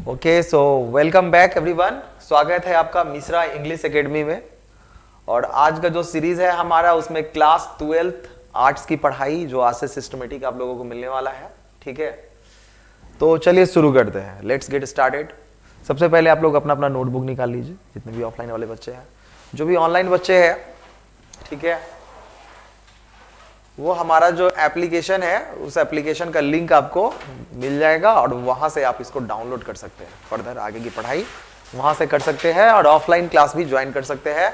Okay, so welcome back everyone. स्वागत है आपका मिश्रा इंग्लिश एकेडमी में। और आज का जो सीरीज है हमारा, उसमें क्लास 12th आर्ट्स की पढ़ाई जो आज से सिस्टमेटिक आप लोगों को मिलने वाला है। ठीक है, तो चलिए शुरू करते हैं। Let's get started. सबसे पहले आप लोग अपना अपना नोटबुक निकाल लीजिए, जितने भी ऑफलाइन वाले बच्चे हैं। जो भी ऑनलाइन बच्चे हैं, ठीक है, वो हमारा जो एप्लीकेशन है उस एप्लीकेशन का लिंक आपको मिल जाएगा और वहां से आप इसको डाउनलोड कर सकते हैं। फर्दर आगे की पढ़ाई वहां से कर सकते हैं और ऑफलाइन क्लास भी ज्वाइन कर सकते हैं।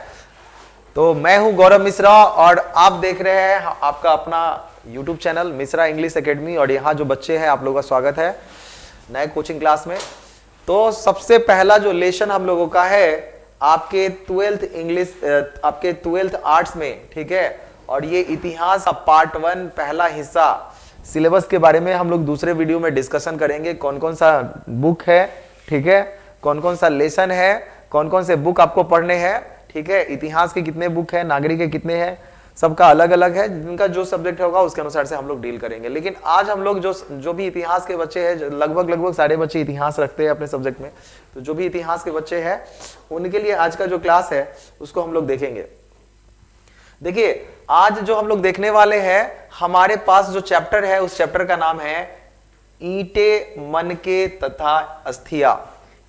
तो मैं हूं गौरव मिश्रा और आप देख रहे हैं आपका अपना YouTube channel Mishra English academy. और यहाँ जो बच्चे हैं आप लोगों का स्वागत है नए कोचिंग क्लास में। तो सबसे पहला जो लेसन हम लोगों का है आपके 12th आर्ट्स में, ठीक है। और ये इतिहास का पार्ट 1 पहला हिस्सा सिलेबस के बारे में हम लोग दूसरे वीडियो में डिस्कशन करेंगे। कौन कौन सा बुक है, ठीक है, कौन कौन सा लेसन है, कौन कौन से बुक आपको पढ़ने हैं, ठीक है। इतिहास के कितने बुक है, नागरिक के कितने हैं, सबका अलग अलग है। जिनका जो सब्जेक्ट होगा उसके अनुसार से हम लोग डील करेंगे। लेकिन आज हम लोग जो भी इतिहास के बच्चे हैं, लगभग सारे बच्चे इतिहास रखते हैं अपने सब्जेक्ट में, तो जो भी इतिहास के बच्चे हैं उनके लिए आज का जो क्लास है उसको हम लोग देखेंगे। देखिए, आज जो हम लोग देखने वाले हैं, हमारे पास जो चैप्टर है उस चैप्टर का नाम है ईंटे, मनके तथा अस्थिया।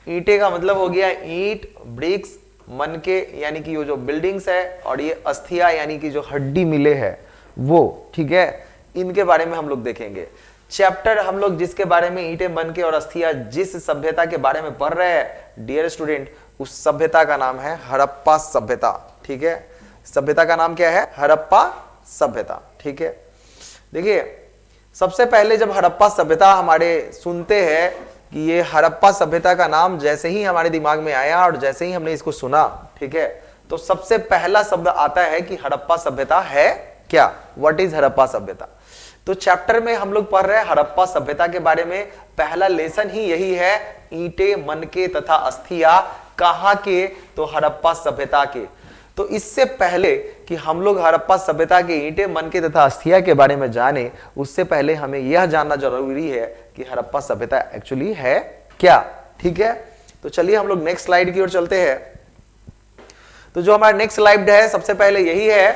ईंटे का मतलब हो गया ईंट, ब्रिक्स, मनके यानी कि ये जो बिल्डिंग्स है, और ये अस्थिया यानी कि जो हड्डी मिले है वो, ठीक है। इनके बारे में हम लोग देखेंगे। चैप्टर हम लोग जिसके बारे में ईंटे, मनके और अस्थिया जिस सभ्यता के बारे में पढ़ रहे हैं डियर स्टूडेंट, उस सभ्यता का नाम है हड़प्पा सभ्यता, ठीक है। सभ्यता का नाम क्या है? हड़प्पा सभ्यता, ठीक है। देखिए, सबसे पहले जब हड़प्पा सभ्यता हमारे सुनते हैं कि ये हड़प्पा सभ्यता का नाम जैसे ही हमारे दिमाग में आया और जैसे ही हमने इसको सुना, ठीक है, तो सबसे पहला शब्द आता है कि हड़प्पा सभ्यता है क्या, व्हाट इज हड़प्पा सभ्यता। तो चैप्टर में हम लोग पढ़ रहे हैं हड़प्पा सभ्यता के बारे में। पहला लेसन ही यही है, ईंटे, मनके तथा अस्थिया। कहां के? तो हड़प्पा सभ्यता के। तो इससे पहले कि हम लोग हड़प्पा सभ्यता के ईंटे, मनके तथा अस्थिया के बारे में जाने, उससे पहले हमें यह जानना जरूरी है कि हड़प्पा सभ्यता एक्चुअली है क्या, ठीक है। तो चलिए हम लोग नेक्स्ट स्लाइड की ओर चलते हैं। तो जो हमारा नेक्स्ट स्लाइड है, सबसे पहले यही है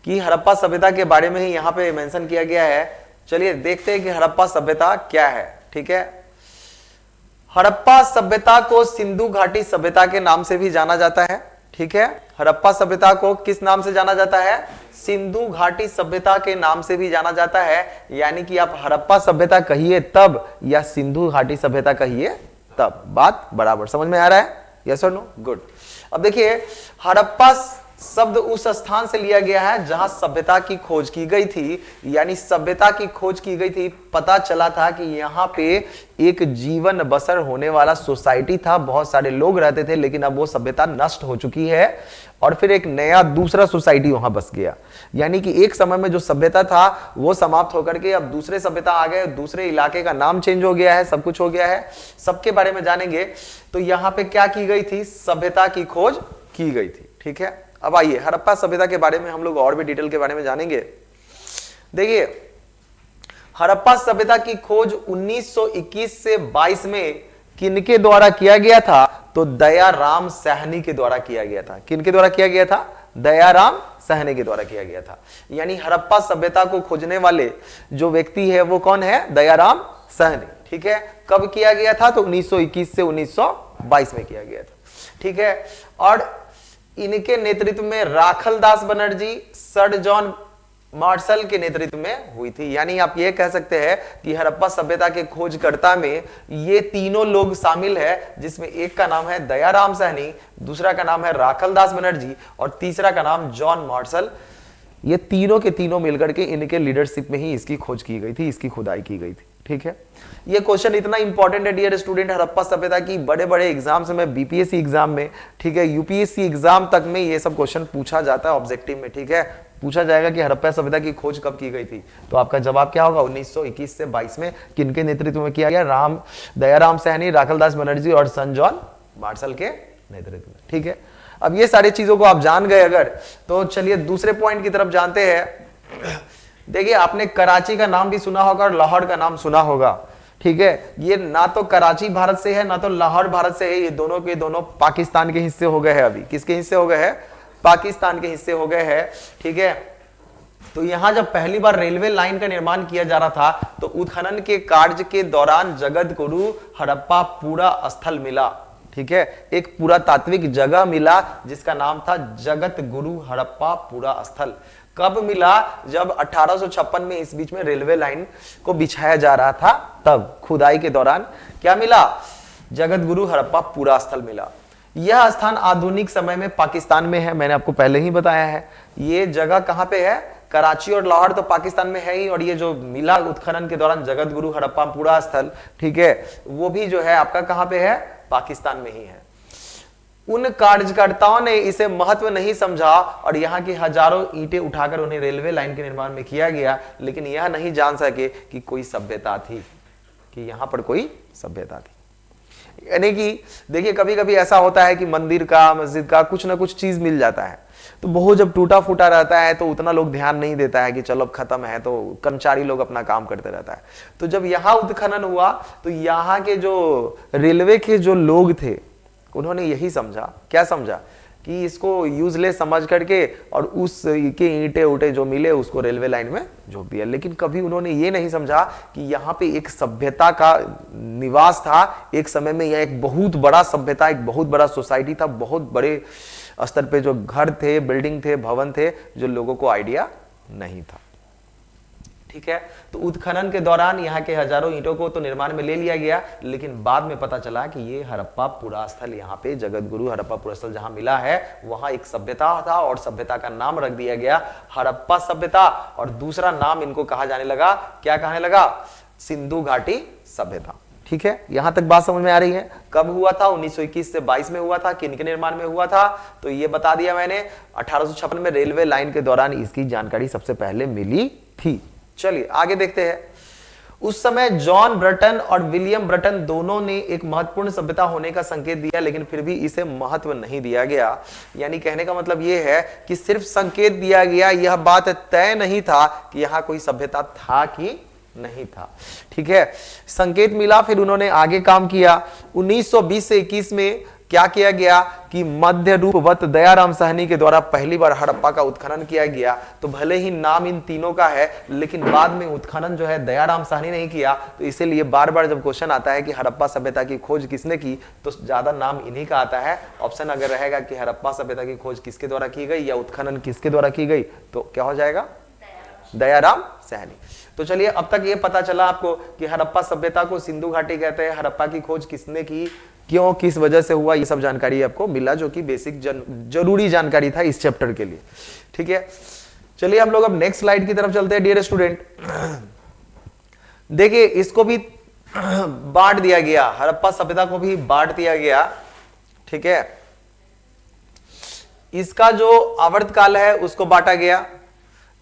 कि हड़प्पा सभ्यता के बारे में ही यहाँ पे मेंशन किया गया है। चलिए देखते हैं कि हड़प्पा सभ्यता क्या है, ठीक है। हड़प्पा सभ्यता को सिंधु घाटी सभ्यता के नाम से भी जाना जाता है, ठीक है। हड़प्पा सभ्यता को किस नाम से जाना जाता है? सिंधु घाटी सभ्यता के नाम से भी जाना जाता है। यानी कि आप हड़प्पा सभ्यता कहिए तब या सिंधु घाटी सभ्यता कहिए तब, बात बराबर समझ में आ रहा है? यस और नो? गुड। अब देखिए, हड़प्पा शब्द उस स्थान से लिया गया है जहां सभ्यता की खोज की गई थी। यानी सभ्यता की खोज की गई थी, पता चला था कि यहाँ पे एक जीवन बसर होने वाला सोसाइटी था, बहुत सारे लोग रहते थे, लेकिन अब वो सभ्यता नष्ट हो चुकी है और फिर एक नया दूसरा सोसाइटी वहां बस गया। यानी कि एक समय में जो सभ्यता था वो समाप्त होकर के अब दूसरे सभ्यता आ गए, दूसरे इलाके का नाम चेंज हो गया है, सब कुछ हो गया है। सबके बारे में जानेंगे। तो यहाँ पे क्या की गई थी? सभ्यता की खोज की गई थी, ठीक है। अब आइए हड़प्पा सभ्यता के बारे में हम लोग और भी डिटेल के बारे में जानेंगे। देखिए, हड़प्पा सभ्यता की खोज 1921 से 22 में किनके द्वारा किया गया था? तो दयाराम साहनी के द्वारा किया गया था। किनके द्वारा किया गया था? दयाराम साहनी के द्वारा किया गया था। यानी हड़प्पा सभ्यता को खोजने वाले जो व्यक्ति है वो कौन है? दयाराम साहनी, ठीक है। कब किया गया था? तो 1921 से 1922 में किया गया था, ठीक है। और इनके नेतृत्व में Rakhaldas Banerjee, sir John Marshall के नेतृत्व में हुई थी। यानी आप ये कह सकते हैं कि हड़प्पा सभ्यता के खोजकर्ता में ये तीनों लोग शामिल है, जिसमें एक का नाम है दयाराम साहनी, दूसरा का नाम है राखलदास बनर्जी और तीसरा का नाम जॉन मार्शल। ये तीनों के तीनों मिलकर के इनके लीडरशिप में ही इसकी खोज की गई थी, इसकी खुदाई की गई थी, ठीक है। ये क्वेश्चन इतना इंपॉर्टेंट है डियर स्टूडेंट, हड़प्पा सभ्यता की बड़े बड़े एग्जाम्स में, बीपीएससी एग्जाम में, ठीक है, यूपीएससी एग्जाम तक में ये सब क्वेश्चन पूछा जाता है ऑब्जेक्टिव में, ठीक है। पूछा जाएगा कि हड़प्पा सभ्यता की खोज कब की गई थी, तो आपका जवाब क्या होगा? 1921 से 22 में। किनके नेतृत्व में किया गया? दयाराम साहनी, राखलदास बनर्जी और सन जॉन मार्शल के नेतृत्व में, ठीक है। अब ये सारी चीजों को आप जान गए अगर, तो चलिए दूसरे पॉइंट की तरफ जानते हैं। देखिए, आपने कराची का नाम भी सुना होगा और लाहौर का नाम सुना होगा, ठीक है, ये ना तो कराची भारत से है ना तो लाहौर भारत से है, ये दोनों के दोनों पाकिस्तान के हिस्से हो गए हैं। अभी किसके हिस्से हो गए हैं? पाकिस्तान के हिस्से हो गए हैं। ठीक है, तो यहां जब पहली बार रेलवे लाइन का निर्माण किया जा रहा था तो उत्खनन के कार्य के दौरान जगत गुरु हड़प्पा पूरा स्थल मिला। ठीक है, एक पूरा तात्विक जगह मिला जिसका नाम था जगत गुरु हड़प्पा पूरा स्थल। कब मिला? जब 1856 में इस बीच में रेलवे लाइन को बिछाया जा रहा था, तब खुदाई के दौरान क्या मिला? जगत गुरु हड़प्पा पूरा स्थल मिला। यह स्थान आधुनिक समय में पाकिस्तान में है, मैंने आपको पहले ही बताया है। ये जगह कहां पे है? कराची और लाहौर तो पाकिस्तान में है ही, और ये जो मिला उत्खनन के दौरान जगत गुरु हड़प्पा पूरा स्थल, ठीक है, वो भी जो है आपका कहां पे है? पाकिस्तान में ही है। उन कार्यकर्ताओं ने इसे महत्व नहीं समझा और यहाँ की हजारों ईंटें उठाकर उन्हें रेलवे लाइन के निर्माण में किया गया, लेकिन यह नहीं जान सके कि कोई सभ्यता थी, कि यहाँ पर कोई सभ्यता थी। यानी कि देखिए, कभी कभी ऐसा होता है कि मंदिर का, मस्जिद का कुछ ना कुछ चीज मिल जाता है, तो बहुत जब टूटा फूटा रहता है तो उतना लोग ध्यान नहीं देता है कि चलो अब खत्म है, तो कर्मचारी लोग अपना काम करते रहता है। तो जब यहाँ उत्खनन हुआ तो यहाँ के जो रेलवे के जो लोग थे उन्होंने यही समझा, क्या समझा? कि इसको यूजलेस समझ करके और उस के ईंटे उटे जो मिले उसको रेलवे लाइन में झोंक दिया। लेकिन कभी उन्होंने ये नहीं समझा कि यहाँ पे एक सभ्यता का निवास था। एक समय में यह एक बहुत बड़ा सभ्यता, एक बहुत बड़ा सोसाइटी था, बहुत बड़े स्तर पे जो घर थे, बिल्डिंग थे, भवन थे, जो लोगों को आइडिया नहीं था। ठीक है, तो उत्खनन के दौरान यहाँ के हजारों ईंटों को तो निर्माण में ले लिया गया, लेकिन बाद में पता चला कि ये हड़प्पा पूरा स्थल, यहाँ पे जगत गुरु हड़प्पा पूरा स्थल जहां मिला है वहां एक सभ्यता था और सभ्यता का नाम रख दिया गया हड़प्पा सभ्यता, और दूसरा नाम इनको कहा जाने लगा, क्या कहने लगा? सिंधु घाटी सभ्यता। ठीक है, यहां तक बात समझ में आ रही है? कब हुआ था? 1921 से 22 में हुआ था। किनके निर्माण में हुआ था? तो ये बता दिया मैंने, 1856 में रेलवे लाइन के दौरान इसकी जानकारी सबसे पहले मिली थी। चलिए आगे देखते हैं। उस समय जॉन ब्रटन और विलियम ब्रटन दोनों ने एक महत्वपूर्ण सभ्यता होने का संकेत दिया, लेकिन फिर भी इसे महत्व नहीं दिया गया। यानी कहने का मतलब यह है कि सिर्फ संकेत दिया गया, यह बात तय नहीं था कि यहां कोई सभ्यता था कि नहीं था। ठीक है, संकेत मिला, फिर उन्होंने आगे काम किया। 1920 से 21 में क्या किया गया कि मध्य रूपवत दयाराम साहनी के द्वारा पहली बार हड़प्पा का उत्खनन किया गया। तो भले ही नाम इन तीनों का है, लेकिन बाद में उत्खनन जो है दयाराम साहनी नहीं किया, तो इसीलिए बार बार जब क्वेश्चन आता है कि हड़प्पा सभ्यता की खोज किसने की, तो ज्यादा नाम इन्हीं का आता है। ऑप्शन अगर रहेगा कि हड़प्पा सभ्यता की खोज किसके द्वारा की गई या उत्खनन किसके द्वारा की गई, तो क्या हो जाएगा? दयाराम साहनी। तो चलिए, अब तक ये पता चला आपको कि हड़प्पा सभ्यता को सिंधु घाटी कहते हैं, हड़प्पा की खोज किसने की, क्यों, किस वजह से हुआ, ये सब जानकारी आपको मिला, जो कि बेसिक जरूरी जानकारी था इस चैप्टर के लिए। ठीक है, चलिए हम लोग अब नेक्स्ट स्लाइड की तरफ चलते हैं। डियर स्टूडेंट, देखिए इसको भी बांट दिया गया, हड़प्पा सभ्यता को भी बांट दिया गया। ठीक है, इसका जो आवर्तकाल है उसको बांटा गया।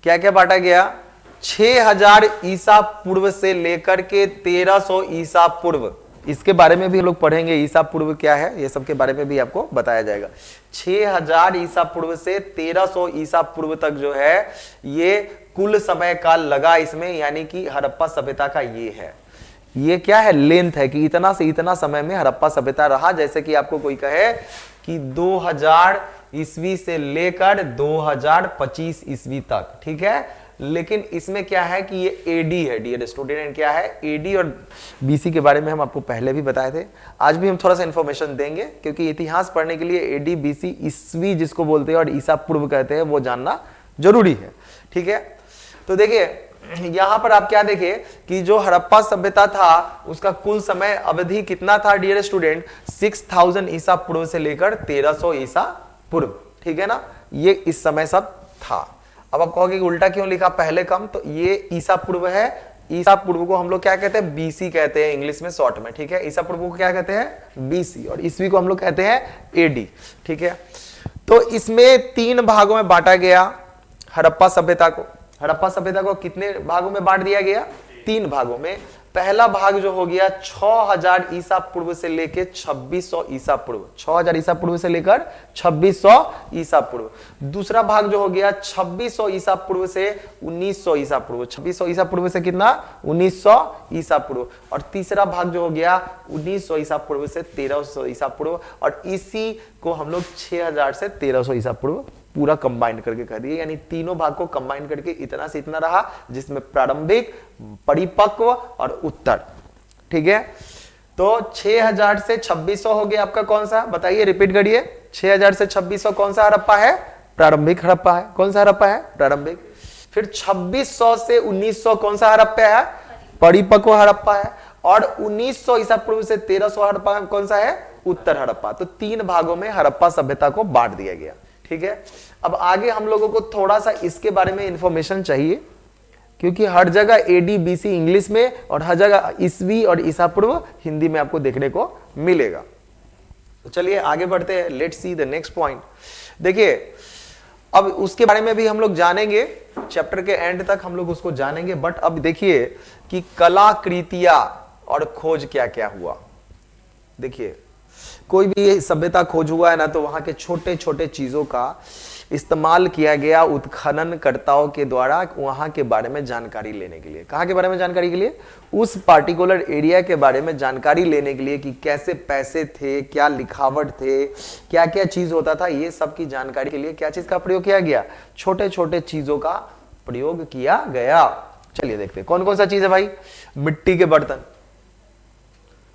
क्या क्या बांटा गया? 6000 ईसा पूर्व से लेकर के 1300 ईसा पूर्व, इसके बारे में भी हम लोग पढ़ेंगे। ईसा पूर्व क्या है, ये सब के बारे में भी आपको बताया जाएगा। 6000 ईसा पूर्व से 1300 ईसा पूर्व तक जो है ये कुल समय काल लगा इसमें, यानी कि हड़प्पा सभ्यता का ये है, ये क्या है, लेंथ है कि इतना से इतना समय में हड़प्पा सभ्यता रहा। जैसे कि आपको कोई कहे कि 2000 ईस्वी से लेकर 2025 ईस्वी तक, ठीक है, लेकिन इसमें क्या है कि ये एडी है। डियर स्टूडेंट, क्या है? एडी और बीसी के बारे में हम आपको पहले भी बताए थे, आज भी हम थोड़ा सा इंफॉर्मेशन देंगे, क्योंकि इतिहास पढ़ने के लिए एडी, बीसी, ईस्वी जिसको बोलते हैं और ईसा पूर्व कहते हैं, वो जानना जरूरी है। ठीक है, तो देखिए यहां पर आप क्या देखें कि जो हड़प्पा सभ्यता था उसका कुल समय अवधि कितना था डियर स्टूडेंट? 6000 ईसा पूर्व से लेकर 1300 ईसा पूर्व। ठीक है ना, ये इस समय सब था। अब आप कहोगे कि उल्टा क्यों लिखा, पहले कम, तो ये ईसा पूर्व है। ईसा पूर्व को हम लोग क्या कहते हैं? बीसी कहते हैं इंग्लिश में शॉर्ट में। ठीक है, ईसा पूर्व को क्या कहते हैं? बीसी, और ईस्वी को हम लोग कहते हैं एडी। ठीक है, तो इसमें 3 भागों में बांटा गया हड़प्पा सभ्यता को। हड़प्पा सभ्यता को कितने भागों में बांट दिया गया? 3 भागों में। पहला भाग जो हो गया 6000 ईसा पूर्व से लेकर 2600 ईसा पूर्व, 6000 ईसा पूर्व से लेकर 2600 ईसा पूर्व। दूसरा भाग जो हो गया 2600 ईसा पूर्व से 1900 ईसा पूर्व, 2600 ईसा पूर्व से कितना, 1900 ईसा पूर्व। और तीसरा भाग जो हो गया 1900 ईसा पूर्व से 1300 ईसा पूर्व। और इसी को हम लोग 6000 से 1300 ईसा पूर्व पूरा कंबाइन करके कर दिए, यानी तीनों भाग को कंबाइन करके इतना से इतना रहा, जिसमें प्रारंभिक, परिपक्व और उत्तर। ठीक है, तो 6000 से 2600 हो गया आपका कौन सा, बताइए, रिपीट करिए। 6000 से 2600 कौन सा हड़प्पा है, प्रारंभिक हड़प्पा है। कौन सा हड़प्पा है, प्रारंभिक। फिर 2600 से 1900 कौन सा हड़प्पा है, परिपक्व हड़प्पा है। और 1900 ईसा पूर्व से 1300 हड़प्पा कौन सा है, उत्तर हड़प्पा। तो तीन भागों में हड़प्पा सभ्यता को बांट दिया गया। ठीक है, अब आगे हम लोगों को थोड़ा सा इसके बारे में इंफॉर्मेशन चाहिए, क्योंकि हर जगह एडी बीसी इंग्लिश में और हर जगह ईसवी और ईसा पूर्व हिंदी में आपको देखने को मिलेगा। तो चलिए आगे बढ़ते हैं, let's see the next point. देखिए, अब उसके बारे में भी हम लोग जानेंगे, चैप्टर के एंड तक हम लोग उसको जानेंगे। बट अब देखिए कि कलाकृतियां और खोज क्या क्या हुआ। देखिए, कोई भी सभ्यता खोज हुआ है ना, तो वहां के छोटे छोटे चीजों का इस्तेमाल किया गया उत्खननकर्ताओं के द्वारा वहां के बारे में जानकारी लेने के लिए। कहाँ के बारे में जानकारी के लिए, उस पार्टिकुलर एरिया के बारे में जानकारी लेने के लिए कि कैसे पैसे थे, क्या लिखावट थे, क्या क्या चीज होता था, ये सब की जानकारी के लिए क्या चीज का प्रयोग किया गया, छोटे छोटे चीजों का प्रयोग किया गया। चलिए देखते हैं कौन कौन सा चीज है भाई। मिट्टी के बर्तन,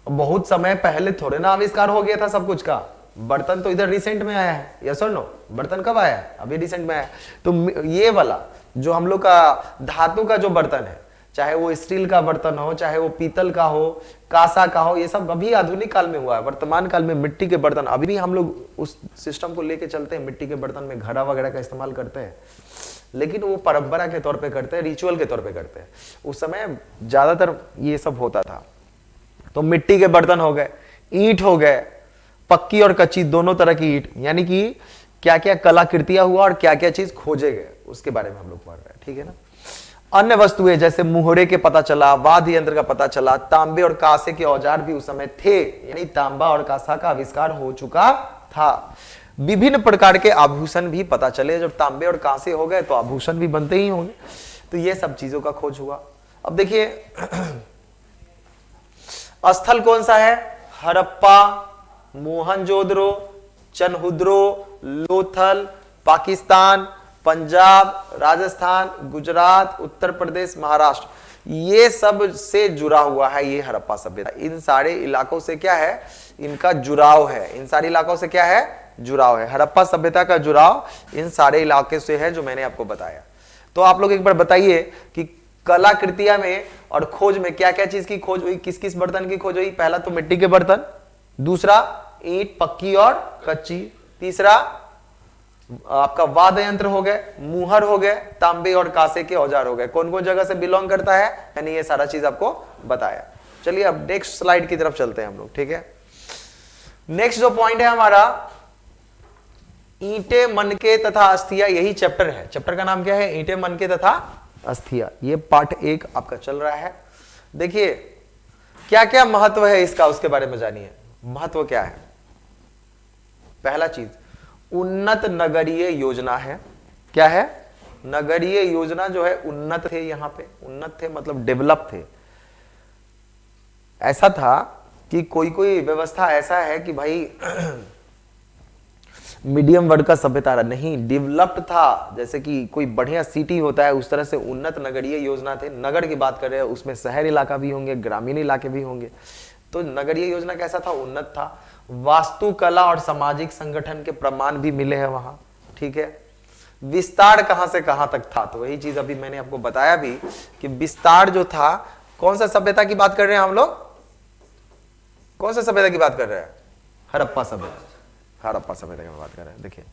बहुत समय पहले थोड़े ना आविष्कार हो गया था सब कुछ का। बर्तन तो इधर रिसेंट में आया है, यस और नो, बर्तन कब आया है, अभी रिसेंट में आया है। तो ये वाला जो हम लोग का धातु का जो बर्तन है, चाहे वो स्टील का बर्तन हो, चाहे वो पीतल का हो, कांसा का हो, ये सब अभी आधुनिक काल में हुआ है। वर्तमान काल में मिट्टी के बर्तन, अभी भी हम लोग उस सिस्टम को लेके चलते हैं, मिट्टी के बर्तन में घड़ा वगैरह का इस्तेमाल करते हैं, लेकिन वो परंपरा के तौर पे करते हैं, रिचुअल के तौर पे करते हैं। उस समय ज्यादातर ये सब होता था। तो मिट्टी के बर्तन हो गए, ईंट हो गए, पक्की और कच्ची दोनों तरह की ईंट, यानी कि क्या क्या कलाकृतियां हुआ और क्या क्या चीज खोजे गए उसके बारे में हम लोग पढ़ रहे हैं। ठीक है ना। अन्य वस्तुएं जैसे मुहरे के पता चला, वाद्य यंत्र का पता चला, तांबे और कांसे के औजार भी उस समय थे, यानी तांबा और कांसा का आविष्कार हो चुका था। विभिन्न प्रकार के आभूषण भी पता चले, जब तांबे और कांसे हो गए तो आभूषण भी बनते ही होंगे। तो ये सब चीजों का खोज हुआ। अब देखिए स्थल कौन सा है, हड़प्पा, मोहनजोदड़ो, चनहुद्रो, लोथल, पाकिस्तान, पंजाब, राजस्थान, गुजरात, उत्तर प्रदेश, महाराष्ट्र, ये सब से जुड़ा हुआ है ये हड़प्पा सभ्यता। इन सारे इलाकों से क्या है, इनका जुड़ाव है। इन सारे इलाकों से क्या है, जुड़ाव है। हड़प्पा सभ्यता का जुड़ाव इन सारे इलाके से है जो मैंने आपको बताया। तो आप लोग एक बार बताइए कि कलाकृतियां में और खोज में क्या क्या चीज की खोज हुई, किस किस बर्तन की खोज हुई। पहला तो मिट्टी के बर्तन, दूसरा ईंट पक्की और कच्ची, तीसरा आपका वाद्य यंत्र हो गए, मुहर हो गए, तांबे और कांसे के औजार हो गए। कौन कौन जगह से बिलोंग करता है, मैंने ये सारा चीज आपको बताया। चलिए अब नेक्स्ट स्लाइड की तरफ चलते हैं हम लोग। ठीक है, नेक्स्ट जो पॉइंट है हमारा, ईंटे, मनके तथा अस्थिया, यही चैप्टर है। चैप्टर का नाम क्या है, ईंटे, मनके तथा अस्थिया। ये पार्ट 1 आपका चल रहा है। देखिए क्या क्या महत्व है इसका, उसके बारे में जानिए। महत्व क्या है, पहला चीज उन्नत नगरीय योजना है। क्या है, नगरीय योजना जो है उन्नत थे, यहां पे उन्नत थे मतलब डेवलप थे। ऐसा था कि कोई कोई व्यवस्था ऐसा है कि भाई मीडियम वर्ग का सभ्यता नहीं, डेवलप्ड था। जैसे कि कोई बढ़िया सिटी होता है, उस तरह से उन्नत नगरीय योजना थे। नगर की बात कर रहे हैं, उसमें शहर इलाका भी होंगे, ग्रामीण इलाके भी होंगे। तो नगरीय योजना कैसा था, उन्नत था। वास्तुकला और सामाजिक संगठन के प्रमाण भी मिले हैं वहां। ठीक है, विस्तार कहां से कहां तक था, तो वही चीज अभी मैंने आपको बताया भी कि विस्तार जो था, कौन सा सभ्यता की बात कर रहे हैं हम लोग, कौन सा सभ्यता की बात कर रहे हैं, हड़प्पा सभ्यता। हड़प्पा सभ्यता की बात कर रहे हैं। देखिए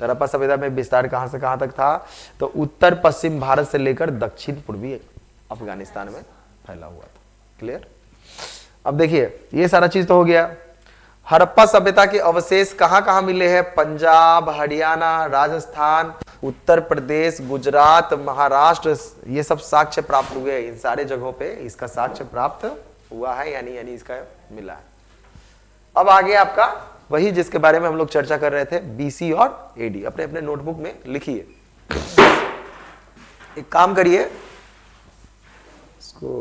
हड़प्पा सभ्यता में विस्तार कहां से कहां तक था, तो उत्तर पश्चिम भारत से लेकर दक्षिण पूर्वी अफगानिस्तान में फैला हुआ था। क्लियर। अब देखिए ये सारा चीज तो हो गया। हड़प्पा सभ्यता के अवशेष कहां कहां मिले हैं, पंजाब, हरियाणा, राजस्थान, उत्तर प्रदेश, गुजरात, महाराष्ट्र, ये सब साक्ष्य प्राप्त हुए। इन सारे जगहों पे इसका साक्ष्य प्राप्त हुआ है, यानी इसका मिला है। अब आगे आपका वही जिसके बारे में हम लोग चर्चा कर रहे थे, बीसी और एडी। अपने अपने नोटबुक में लिखिए। एक काम करिए, इसको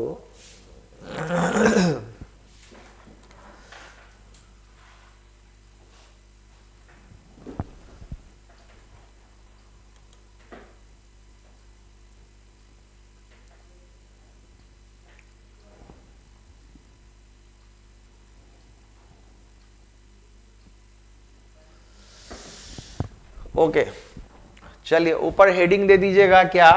ओके, चलिए ऊपर हेडिंग दे दीजिएगा, क्या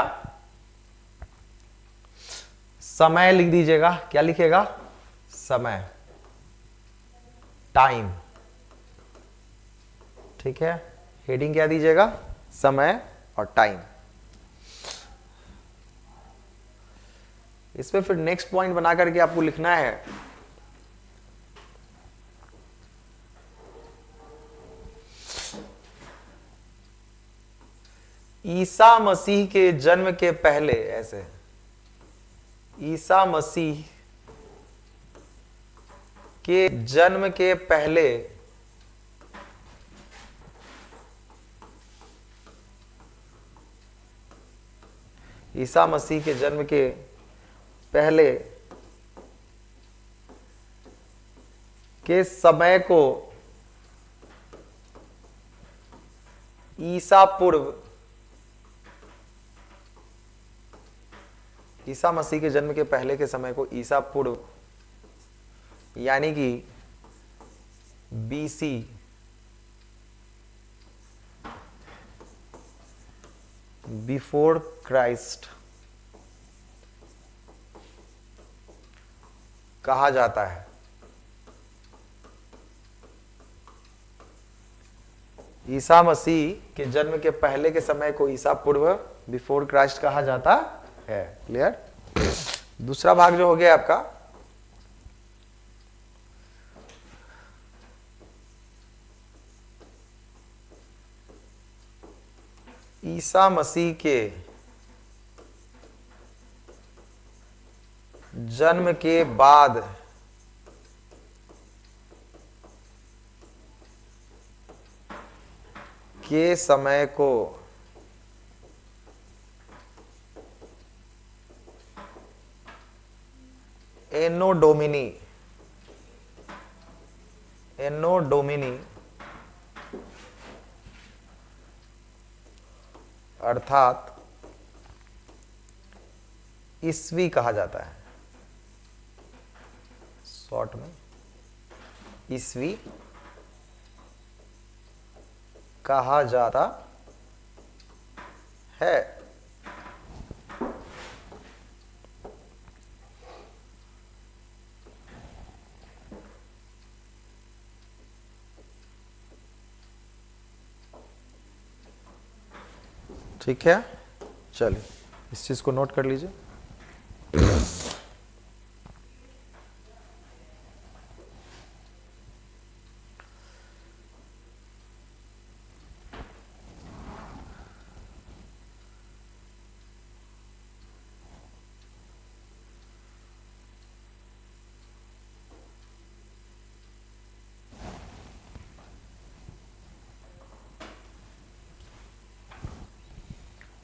समय लिख दीजिएगा। क्या लिखेगा? समय, टाइम। ठीक है, हेडिंग क्या दीजिएगा? समय और टाइम। इसमें फिर नेक्स्ट पॉइंट बना करके आपको लिखना है, ईसा मसीह के जन्म के पहले, ऐसे ईसा मसीह के जन्म के पहले ईसा मसीह के जन्म के पहले के समय को ईसा पूर्व, ईसा मसीह के जन्म के पहले के समय को ईसा पूर्व, यानी कि बीसी, बिफोर क्राइस्ट कहा जाता है। ईसा मसीह के जन्म के पहले के समय को ईसा पूर्व, बिफोर क्राइस्ट कहा जाता है। क्लियर? दूसरा भाग जो हो गया आपका, ईसा मसीह के जन्म के बाद के समय को एनो डोमिनी, एनो डोमिनी अर्थात ईस्वी कहा जाता है। शॉर्ट में ईस्वी कहा जाता है। ठीक है, चलिए इस चीज को नोट कर लीजिए।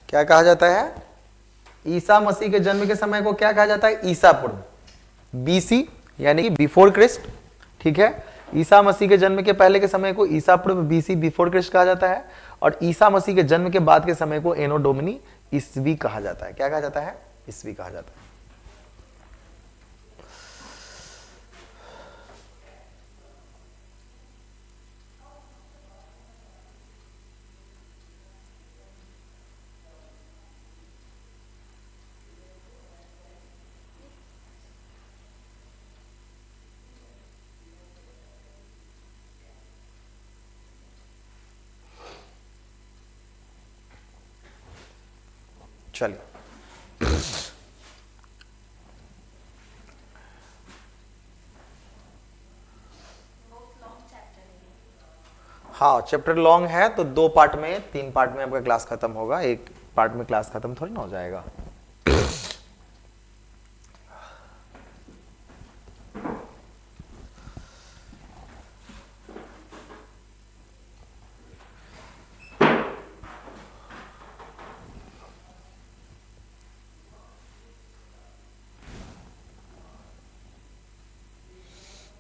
क्या कहा जाता है? ईसा मसीह के जन्म के समय को क्या कहा जाता है? ईसा पूर्व, बीसी, यानी कि बिफोर क्रिस्ट। ठीक है, ईसा मसीह के जन्म के पहले के समय को ईसा पूर्व, बीसी, बिफोर क्रिस्ट कहा जाता है। और ईसा मसीह के जन्म के बाद के समय को एनो डोमिनी, ईस्वी कहा जाता है। क्या कहा जाता है? ईस्वी कहा जाता है। चलिए, हाँ चैप्टर लॉन्ग है तो 2 पार्ट में 3 पार्ट में आपका क्लास खत्म होगा, एक पार्ट में क्लास खत्म थोड़ी ना हो जाएगा।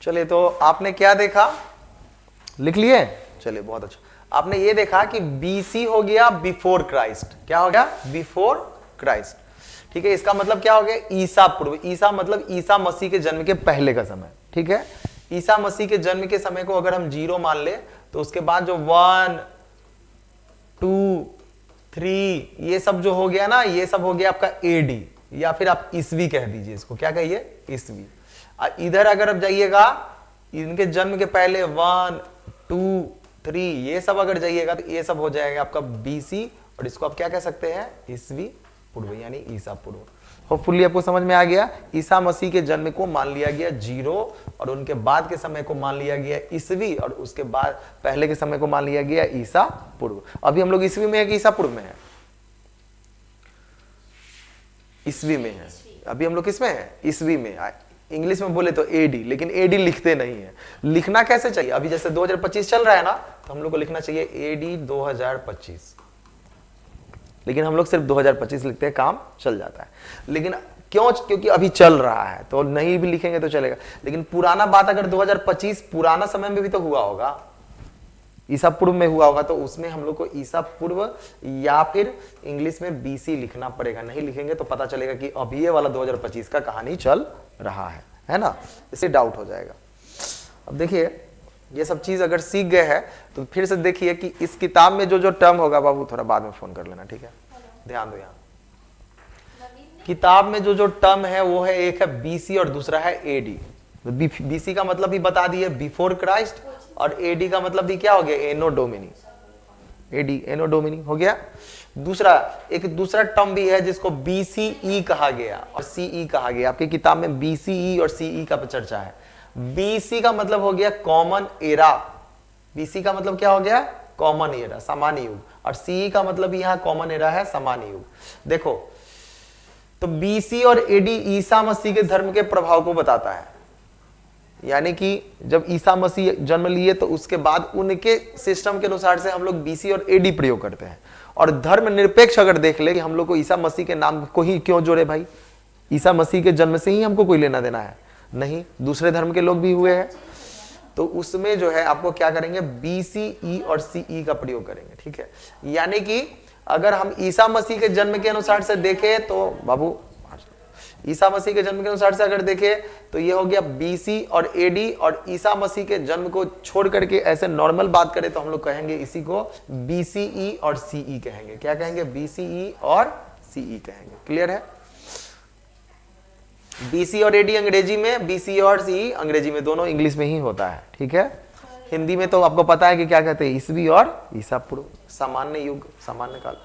चलिए तो आपने क्या देखा, लिख लिए? चलिए बहुत अच्छा। आपने ये देखा कि बीसी हो गया बिफोर क्राइस्ट। क्या हो गया? Before Christ. ठीक है, इसका मतलब क्या हो गया? ईसा पूर्व। ईसा मतलब ईसा मसीह के जन्म के पहले का समय। ठीक है, ईसा मसीह के जन्म के समय को अगर हम 0 मान ले तो उसके बाद जो 1 2 3 ये सब जो हो गया ना, ये सब हो गया आपका एडी, या फिर आप ईसवी कह दीजिए इसको। क्या कहिए? ईसवी। इधर अगर आप जाइएगा इनके जन्म के पहले 1 2 3 ये सब अगर जाइएगा तो ये सब हो जाएगा आपका बीसी, और इसको आप क्या कह सकते हैं? ईसवी पूर्व, यानी ईसा पूर्व। होपफुली आपको समझ में आ गया। ईसा मसीह के जन्म को मान लिया गया 0, और उनके बाद के समय को मान लिया गया ईसवी, और उसके बाद पहले के समय को मान लिया गया ईसा पूर्व। अभी हम लोग ईसवी में है कि ईसा पूर्व में है? ईसवी में है। अभी हम लोग किसमें है? ईसवी में। इंग्लिश में बोले तो एडी, लेकिन एडी लिखते नहीं है। लिखना कैसे चाहिए? अभी जैसे 2025 चल रहा है ना, तो हम लोग को लिखना चाहिए एडी 2025, लेकिन हम लोग सिर्फ 2025 लिखते हैं, काम चल जाता है। लेकिन क्यों? क्योंकि अभी चल रहा है तो नहीं भी लिखेंगे तो चलेगा। लेकिन पुराना बात अगर 2025 पुराना समय में भी तो हुआ होगा, ईसा पूर्व में हुआ होगा, तो उसमें हम लोग को ईसा पूर्व या फिर इंग्लिश में बीसी लिखना पड़ेगा। नहीं लिखेंगे तो पता चलेगा कि अभी ये वाला 2025 का कहानी चल रहा है ना, इससे डाउट हो जाएगा। अब देखिए ये सब चीज अगर सीख गए हैं तो फिर से देखिए कि इस किताब में जो जो टर्म होगा, बाबू थोड़ा बाद में फोन कर लेना, ठीक है? ध्यान दो, यहाँ किताब में जो जो टर्म है वो है, एक है बीसी और दूसरा है एडी। बीसी का मतलब भी बता दिए, बिफोर क्राइस्ट, और एडी का मतलब भी क्या हो गया? एनो डोमिनी। एडी एनो डोमिनी हो गया। दूसरा एक दूसरा टर्म भी है जिसको बीसीई कहा गया और सीई कहा गया। आपकी किताब में बीसीई और सीई का चर्चा है। बीसी का मतलब हो गया कॉमन एरा। बीसी का मतलब क्या हो गया? कॉमन एरा, सामान्य युग। और सीई का मतलब यहाँ कॉमन एरा है, सामान्य युग। देखो तो बीसी और एडी ईसा मसीह के धर्म के प्रभाव को बताता है। यानी कि जब ईसा मसीह जन्म लिए तो उसके बाद उनके सिस्टम के अनुसार से हम लोग बीसी और एडी प्रयोग करते हैं। और धर्म निरपेक्ष अगर देख ले कि हम लोग को ईसा मसीह के नाम को ही क्यों जोड़े भाई? ईसा मसीह के जन्म से ही हमको कोई लेना देना है? नहीं, दूसरे धर्म के लोग भी हुए हैं, तो उसमें जो है आपको क्या करेंगे? बीसीई और सीई का प्रयोग करेंगे। ठीक है, यानी कि अगर हम ईसा मसीह के जन्म के अनुसार से देखें तो बाबू, ईसा मसीह के जन्म के अनुसार से अगर देखें तो ये हो गया बीसी और एडी, और ईसा मसीह के जन्म को छोड़ करके ऐसे नॉर्मल बात करें तो हम लोग कहेंगे इसी को बीसीई और सीई कहेंगे। क्या कहेंगे? बीसीई और सीई कहेंगे। क्लियर है? बीसी और एडी अंग्रेजी में, बीसी और सीई अंग्रेजी में, दोनों इंग्लिश में ही होता है। ठीक है, हिंदी में तो आपको पता है कि क्या कहते हैं? ईसवी और ईसा पूर्व, सामान्य युग, सामान्य काल।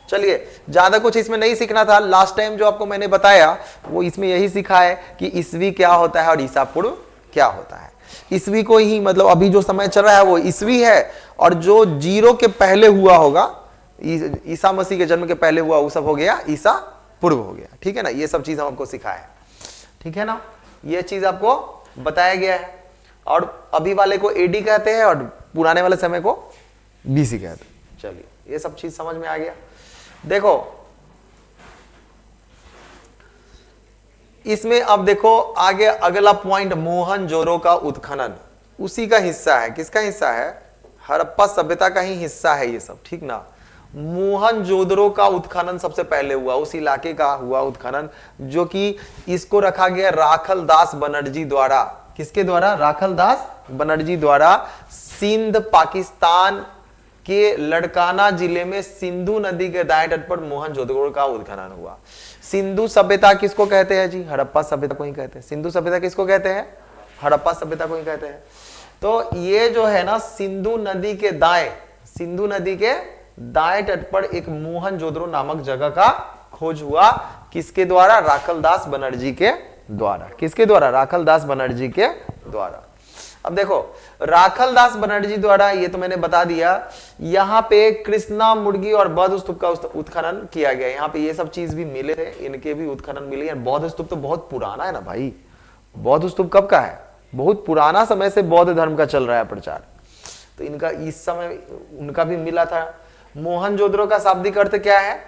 चलिए ज्यादा कुछ इसमें नहीं सीखना था। लास्ट टाइम जो आपको मैंने बताया वो इसमें यही सीखा है कि ईसवी क्या होता है और ईसा पूर्व क्या होता है। ईसवी को ही मतलब अभी जो समय चल रहा है वो ईसवी है, और जो 0 के पहले हुआ होगा, ईसा मसीह के जन्म के पहले हुआ, वो सब हो गया ईसा पूर्व हो गया। ठीक है ना, ये सब चीज हम आपको सिखाया। ठीक है ना, ये चीज आपको बताया गया है। और अभी वाले को एडी कहते हैं और पुराने वाले समय को बीसी कहते हैं। चलिए ये सब चीज समझ में आ गया। देखो इसमें अब देखो आगे अगला पॉइंट, मोहनजोदड़ो का उत्खनन उसी का हिस्सा है। किसका हिस्सा है? हड़प्पा सभ्यता का ही हिस्सा है ये सब। ठीक ना, मोहनजोदड़ो का उत्खनन सबसे पहले हुआ, उस इलाके का हुआ उत्खनन, जो कि इसको रखा गया राखल दास बनर्जी द्वारा। किसके द्वारा? राखल दास बनर्जी द्वारा। सिंध पाकिस्तान के लड़काना जिले में सिंधु नदी के दाएं तट पर मोहनजोदड़ो का उत्खनन हुआ। सिंधु सभ्यता किसको कहते हैं जी? हड़प्पा सभ्यता को ही कहते हैं। सिंधु सभ्यता किसको कहते हैं? हड़प्पा सभ्यता को ही कहते हैं। तो ये जो है ना, सिंधु नदी के दाएं तट पर एक मोहनजोदड़ो नामक जगह का खोज हुआ। किसके द्वारा? राखल दास बनर्जी के द्वारा। किसके द्वारा? राखल दास बनर्जी के द्वारा। अब देखो, राखल दास बनर्जी द्वारा, ये तो मैंने बता दिया, यहाँ पे कृष्णा मुर्गी और बौद्ध स्तूप का उत्खनन किया गया। यहाँ पे ये सब चीज भी मिले थे, इनके भी उत्खनन मिले। बौद्ध स्तूप तो बहुत पुराना है ना भाई, बौद्ध स्तूप कब का है, बहुत पुराना समय से बौद्ध धर्म का चल रहा है प्रचार, तो इनका इस समय उनका भी मिला था। मोहनजोदड़ो का शाब्दिक अर्थ क्या है?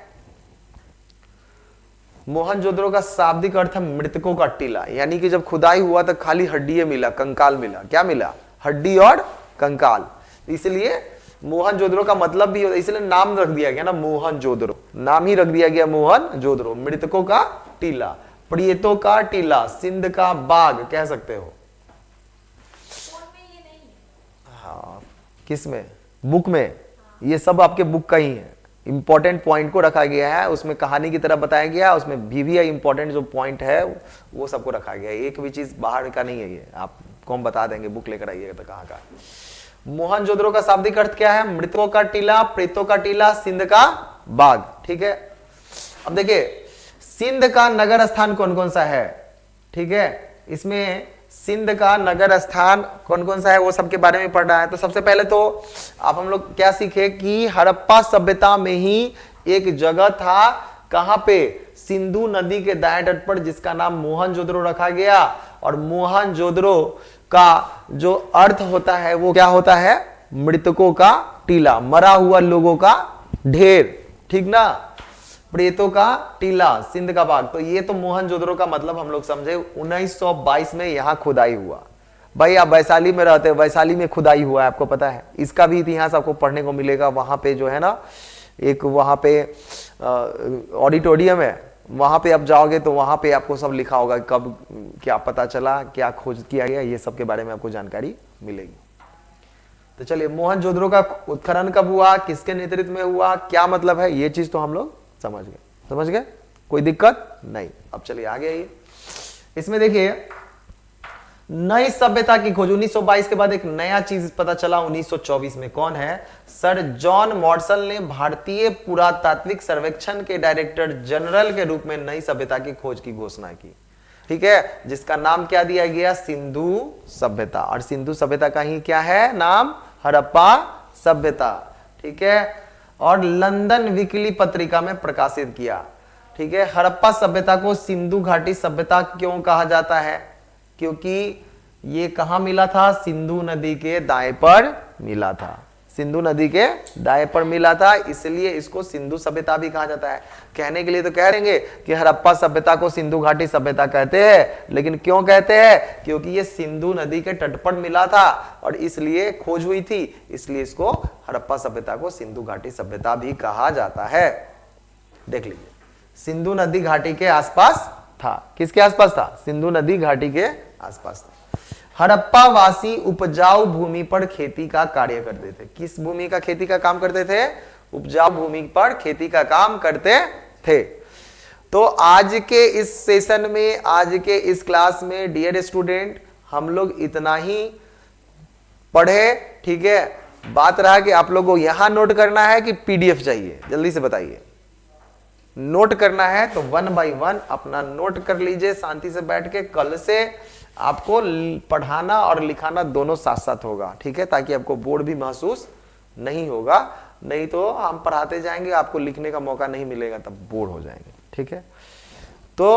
मोहनजोदड़ो का शाब्दिक अर्थ है मृतकों का टीला, यानी कि जब खुदाई हुआ तो खाली हड्डी मिला, कंकाल मिला। क्या मिला? हड्डी और कंकाल। इसलिए मोहनजोदड़ो का मतलब भी होता है, इसलिए नाम रख दिया गया ना मोहनजोदड़ो, नाम ही रख दिया गया मोहनजोदड़ो। मृतकों का टीला, प्रेतों का टीला, सिंध का बाग कह सकते हो। हाँ, किस में? बुक में। ये सब आपके बुक का ही है, इंपॉर्टेंट पॉइंट को रखा गया है, उसमें कहानी की तरह बताया गया, उसमें भी इंपॉर्टेंट जो पॉइंट है वो सबको रखा गया है। एक भी चीज बाहर का नहीं है, ये आपको हम बता देंगे, बुक लेकर आइएगा तो कहाँ का। मोहनजोदड़ो का शाब्दिक अर्थ क्या है? मृतकों का टीला, प्रेतों का टीला, सिंध का बाग। ठीक है, अब देखिए सिंध का नगर स्थान कौन कौन सा है? ठीक है, इसमें सिंध का नगर स्थान कौन कौन सा है वो सबके बारे में पढ़ना है। तो सबसे पहले तो आप हम लोग क्या सीखे कि हड़प्पा सभ्यता में ही एक जगह था, कहां पे? सिंधु नदी के दाएं तट पर, जिसका नाम मोहनजोदड़ो रखा गया। और मोहनजोदड़ो का जो अर्थ होता है वो क्या होता है? मृतकों का टीला, मरा हुआ लोगों का ढेर, ठीक ना, प्रेतों का टीला, सिंध का बाग। तो ये तो मोहनजोदड़ो का मतलब हम लोग समझे 1922 में यहां खुदाई हुआ। भाई आप वैशाली में रहते हो, वैशाली में खुदाई हुआ है, आपको पता है, इसका भी इतिहास आपको पढ़ने को मिलेगा। वहां पे जो है ना, एक वहां पे ऑडिटोरियम है, वहां पे आप जाओगे तो वहां पे आपको सब लिखा होगा, कब क्या पता चला, क्या खोज किया गया, ये सब के बारे में आपको जानकारी मिलेगी। तो चलिए, मोहनजोदड़ो का उत्खनन कब हुआ, किसके नेतृत्व में हुआ, क्या मतलब है, ये चीज तो हम लोग समझ गए, कोई दिक्कत नहीं। अब चलिए आगे आइए, इसमें देखिए नई सभ्यता की खोज। 1922 के बाद एक नया चीज पता चला 1924 में। कौन है? सर जॉन मॉर्सल ने भारतीय पुरातात्विक सर्वेक्षण के डायरेक्टर जनरल के रूप में नई सभ्यता की खोज की घोषणा की। ठीक है, जिसका नाम क्या दिया गया? सिंधु सभ्यता। और सिंधु सभ्यता का ही क्या है नाम? हड़प्पा सभ्यता। ठीक है, और लंदन वीकली पत्रिका में प्रकाशित किया। ठीक है, हड़प्पा सभ्यता को सिंधु घाटी सभ्यता क्यों कहा जाता है? क्योंकि ये कहां मिला था? सिंधु नदी के दाएं पर मिला था, सिंधु नदी के दाएं पर मिला था, इसलिए इसको सिंधु सभ्यता भी कहा जाता है। कहने के लिए तो कह देंगे कि हड़प्पा सभ्यता को सिंधु घाटी सभ्यता कहते हैं, लेकिन क्यों कहते हैं? क्योंकि ये सिंधु नदी के तट पर मिला था और इसलिए खोज हुई थी, इसलिए इसको हड़प्पा सभ्यता को सिंधु घाटी सभ्यता भी कहा जाता है। देख लीजिए, सिंधु नदी घाटी के आसपास था। किसके आसपास था? सिंधु नदी घाटी के आसपास था। हड़प्पा वासी उपजाऊ भूमि पर खेती का कार्य करते थे। किस भूमि का खेती का काम करते थे? उपजाऊ भूमि पर खेती का काम करते थे। तो आज के इस सेशन में, आज के इस क्लास में डियर स्टूडेंट, हम लोग इतना ही पढ़े। ठीक है, बात रहा कि आप लोगों को यहां नोट करना है कि पीडीएफ चाहिए, जल्दी से बताइए। नोट करना है तो 1 बाय 1 अपना नोट कर लीजिए शांति से बैठ के। कल से आपको पढ़ाना और लिखाना दोनों साथ साथ होगा। ठीक है, ताकि आपको बोर्ड भी महसूस नहीं होगा, नहीं तो हम पढ़ाते जाएंगे, आपको लिखने का मौका नहीं मिलेगा, तब बोर हो जाएंगे। ठीक है, तो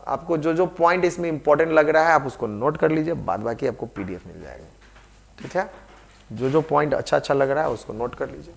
आपको जो जो पॉइंट इसमें इंपॉर्टेंट लग रहा है आप उसको नोट कर लीजिए, बाद बाकी आपको पीडीएफ मिल जाएगा। ठीक है, जो जो पॉइंट अच्छा अच्छा लग रहा है उसको नोट कर लीजिए।